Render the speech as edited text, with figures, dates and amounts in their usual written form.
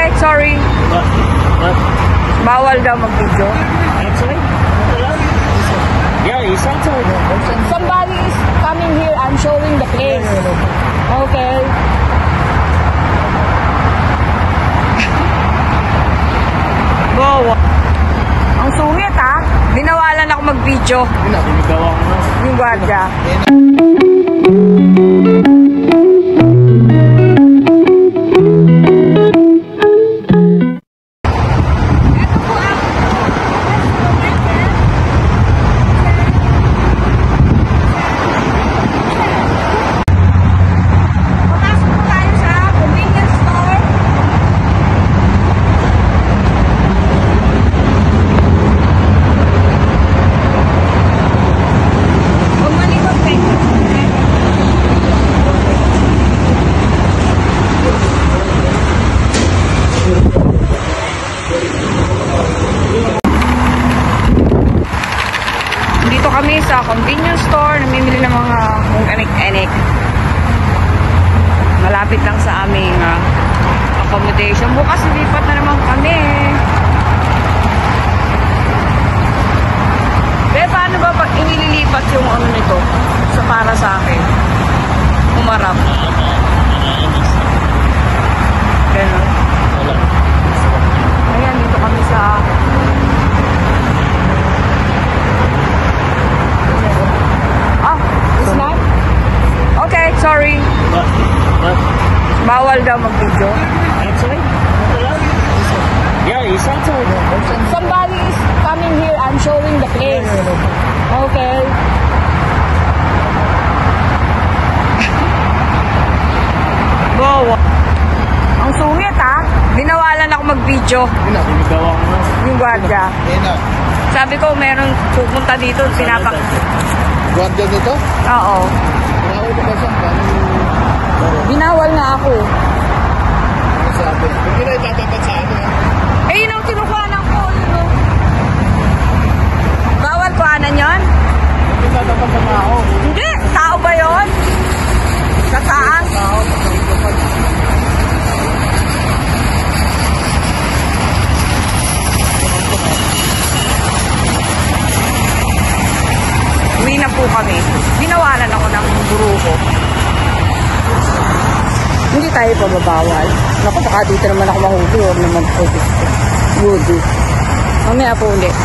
Okay, sorry. What? Bawal daw mag-video. Outside? Yeah, it's outside. Somebody is coming here. I'm showing the place. Okay. Wow. Ang sungit ha. Binawalan ako mag-video. Binigawa ko na. Yung gwardiya. Dito kami sa convenience store, namimili ng mga kung enik-enik. Malapit lang sa aming accommodation. Bukas lipat na naman kami. Pero paano ba pag inililipat yung ano nito sa para sa akin? Umarap. Ganun. Ayan, dito kami sa okay, sorry. What? Bawal daw mag-video. Outside? Yeah, it's outside. Somebody is coming here. I'm showing the place. Okay. Wow. Ang sungit ha. Binawalan ako mag-video. Binigawa ko na. Yung gwardiya. Sabi ko, meron pupunta dito. Gwardiya dito? Oo. Binawal nga ako. Sabi. Hindi na itatapat sa akin. Eh, yun ang kinukuhanan ko. Bawal kuhanan yun? Hindi itatapat sa tao. Hindi. Tao ba yun? Sa taas? Tao. Uwi na po kami. Binawalan ako ng guru ko. Hindi tayo pababawal. Naku, baka dito naman ako mahuli. Huwag naman po dito. Woody. Mamaya po ulit.